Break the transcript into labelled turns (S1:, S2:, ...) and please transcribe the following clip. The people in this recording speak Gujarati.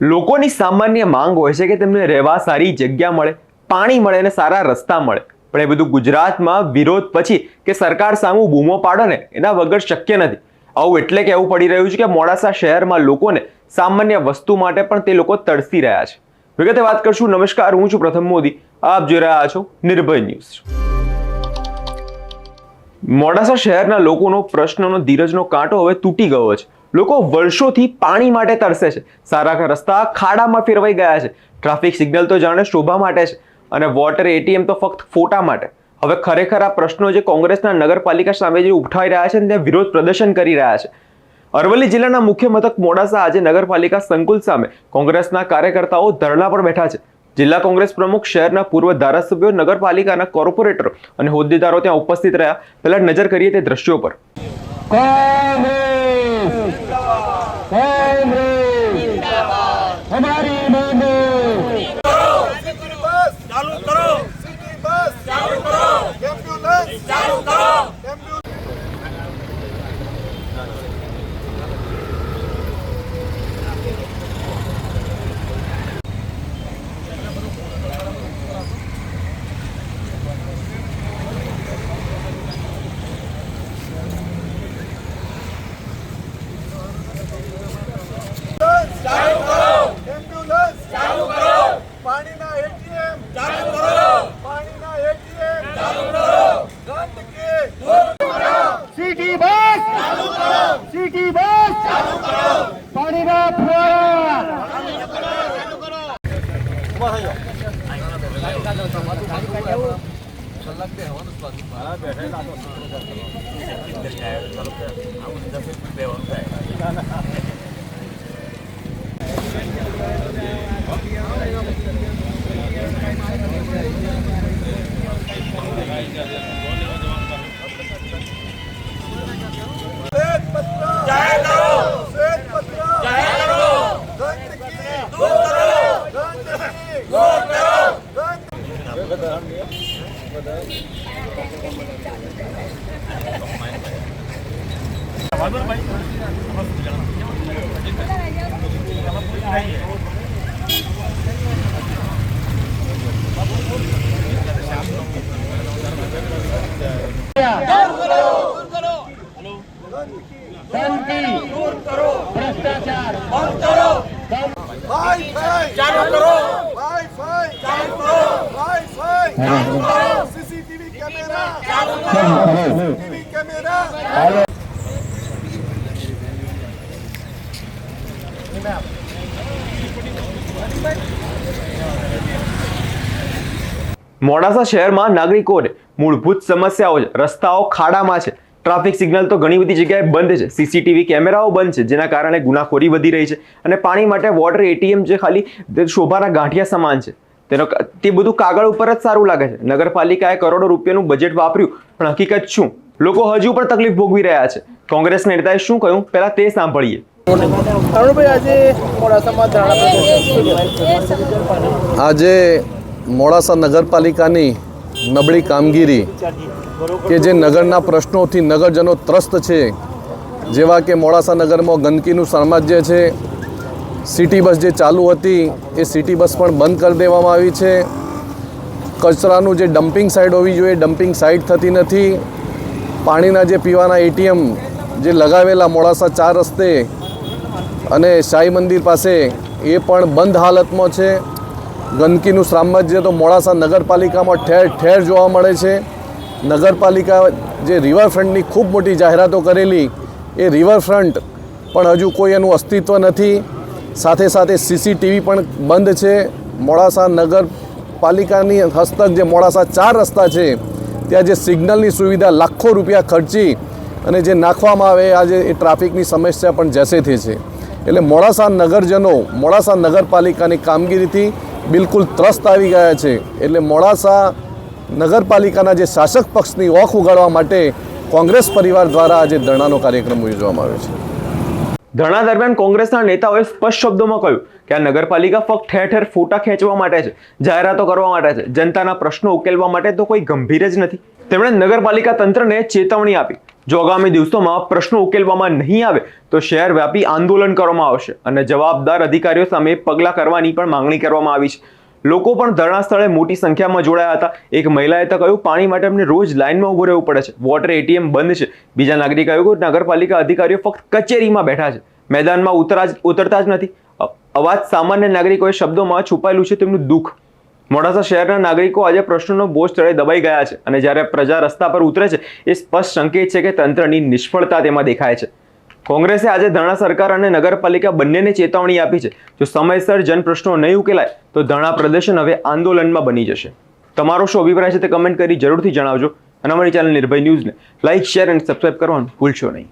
S1: લોકોની સામાન્ય માંગ હોય છે કે તેમને રહેવા સારી જગ્યા મળે, પાણી મળે અને સારા રસ્તા મળે. પણ એ બધું ગુજરાતમાં વિરોધ પછી કે સરકાર સામે બૂમો પાડો ને એના વગર શક્ય નથી. આવું એટલે કહેવું પડી રહ્યું છે કે મોડાસા શહેરમાં લોકોને સામાન્ય વસ્તુ માટે પણ તે લોકો તડસી રહ્યા છે. વિગતે વાત કરશું. નમસ્કાર, હું છું પ્રથમ મોદી. આપ જોઈ રહ્યા છો નિર્ભય ન્યૂઝ. મોડાસા શહેરના લોકોનો પ્રશ્નનો ધીરજનો કાંટો હવે તૂટી ગયો છે. લોકો વર્ષોથી પાણી માટે તરસે છે. સારા રસ્તા ખાડામાં ફેરવાઈ ગયા છે. ટ્રાફિક સિગ્નલ તો જાણે શોભા માટે છે અને વોટર એટીએમ તો ફક્ત ફોટા માટે. હવે ખરેખર આ પ્રશ્નો જે કોંગ્રેસના નગરપાલિકા સામે જે ઉઠાવી રહ્યા છે ત્યાં વિરોધ પ્રદર્શન કરી રહ્યા છે. અરવલ્લી જિલ્લાના મુખ્ય મથક મોડાસા આજે નગરપાલિકા સંકુલ સામે કોંગ્રેસના કાર્યકર્તાઓ ધરણા પર બેઠા છે. જિલ્લા કોંગ્રેસ પ્રમુખ, શહેરના પૂર્વ ધારાસભ્યો, નગરપાલિકાના કોર્પોરેટરો અને હોદ્દેદારો ત્યાં ઉપસ્થિત રહ્યા. પહેલા નજર કરીએ તે દ્રશ્યો પર.
S2: भ्रष्टाचार बंद करो, वाईफाई चालू करो, वाईफाई चालू करो, वाईफाई चालू करो, सीसीटीवी कैमरा चालू करो, सीसीटीवी कैमरा.
S1: મોડાસા શહેરમાં નાગરિકોને મૂળભૂત સમસ્યાઓ છે. રસ્તાઓ ખાડામાં છે. ટ્રાફિક સિગ્નલ તો ઘણી બધી જગ્યાએ બંધ છે. સીસીટીવી કેમેરાઓ બંધ છે, જેના કારણે ગુનાખોરી વધી રહી છે. અને પાણી માટે વોટર એટીએમ જે ખાલી શોભાના ગાંઠિયા સમાન છે, તે બધું કાગળ ઉપર જ સારું લાગે છે. નગરપાલિકાએ કરોડો રૂપિયાનું બજેટ વાપર્યું, પણ હકીકત શું? લોકો હજુ પણ તકલીફ ભોગવી રહ્યા છે. કોંગ્રેસના નેતાએ શું કહ્યું, પહેલા તે સાંભળીએ.
S3: આજે મોડાસા નગરપાલિકાની નબળી કામગીરી કે જે નગરના પ્રશ્નોથી નગરજનો ત્રસ્ત છે, જેવા કે મોડાસા નગરમાં ગંદકીનું સામ્રાજ્ય છે. સિટી બસ જે ચાલુ હતી એ સિટી બસ પણ બંધ કરી દેવામાં આવી છે. કચરાનું જે ડમ્પિંગ સાઇટ હોવી જોઈએ ડમ્પિંગ સાઇટ થતી નથી. પાણીના જે પીવાના એટીએમ જે લગાવેલા મોડાસા 4 રસ્તે અને સાઈ મંદિર પાસે એ પણ બંધ હાલતમાં છે. ગંદકીનું સામ્રાજ્ય તો મોડાસા નગરપાલિકામાં ઠેર ઠેર જોવા મળે છે. નગરપાલિકા જે રિવરફ્રન્ટની ખૂબ મોટી જાહેરાતો કરેલી, એ રિવરફ્રન્ટ પણ હજુ કોઈ એનું અસ્તિત્વ નથી. સાથે સાથે સીસીટીવી પણ બંધ છે. મોડાસા નગરપાલિકાની હસ્તક જે મોડાસા 4 રસ્તા છે ત્યાં જે સિગ્નલની સુવિધા લાખો રૂપિયા ખર્ચી અને જે નાખવામાં આવે આજે એ ટ્રાફિકની સમસ્યા પણ જશે છે. એટલે મોડાસા નગરજનો મોડાસા નગરપાલિકાની કામગીરીથી બિલકુલ ત્રસ્ત આવી ગયા છે. એટલે મોડાસા નગરપાલિકાના જે શાસક પક્ષની ઓખ ઉગાડવા માટે કોંગ્રેસ પરિવાર દ્વારા આજે ધરણાનો કાર્યક્રમ યોજવામાં આવ્યો છે.
S1: ધરણા દરમિયાન કોંગ્રેસના નેતાઓએ સ્પષ્ટ શબ્દોમાં કહ્યું કે આ નગરપાલિકા ફક્ત ઠેર ઠેર ફોટા ખેંચવા માટે છે, જાહેરાતો કરવા માટે છે. જનતાના પ્રશ્નો ઉકેલવા માટે તો કોઈ ગંભીર જ નથી. તેમણે નગરપાલિકા તંત્રને ચેતવણી આપી, જો આગામી દિવસોમાં પ્રશ્નો ઉકેલવામાં નહીં આવે તો શહેરવ્યાપી આંદોલન કરવામાં આવશે અને જવાબદાર અધિકારીઓ સામે પગલાં કરવાની પણ માંગણી કરવામાં આવી છે. લોકો પણ ધરણા સ્થળે મોટી સંખ્યામાં જોડાયા હતા. એક મહિલાએ તો કહ્યું પાણી માટે અમને રોજ લાઇનમાં ઊભું રહેવું પડે છે, વોટર એટીએમ બંધ છે. બીજા નાગરિકે કહ્યું કે નગરપાલિકા અધિકારીઓ ફક્ત કચેરીમાં બેઠા છે, મેદાનમાં ઉતરતા જ નથી. અવાજ સામાન્ય નાગરિકોએ શબ્દોમાં છુપાયેલું છે તેમનું દુઃખ. મોડાસા શહેરના નાગરિકો આજે પ્રશ્નોનો બોજ તળે દબાઈ ગયા છે અને જ્યારે પ્રજા રસ્તા પર ઉતરે છે એ સ્પષ્ટ સંકેત છે કે તંત્રની નિષ્ફળતા તેમાં દેખાય છે. કોંગ્રેસે આજે ધરણા સરકાર અને નગરપાલિકા બંનેને ચેતવણી આપી છે. જો સમયસર જનપ્રશ્નો નહીં ઉકેલાય તો ધરણા પ્રદર્શન હવે આંદોલનમાં બની જશે. તમારો શું અભિપ્રાય છે તે કમેન્ટ કરી જરૂરથી જણાવજો અને અમારી ચેનલ નિર્ભય ન્યૂઝને લાઇક, શેર અને સબસ્ક્રાઇબ કરવાનું ભૂલશો નહીં.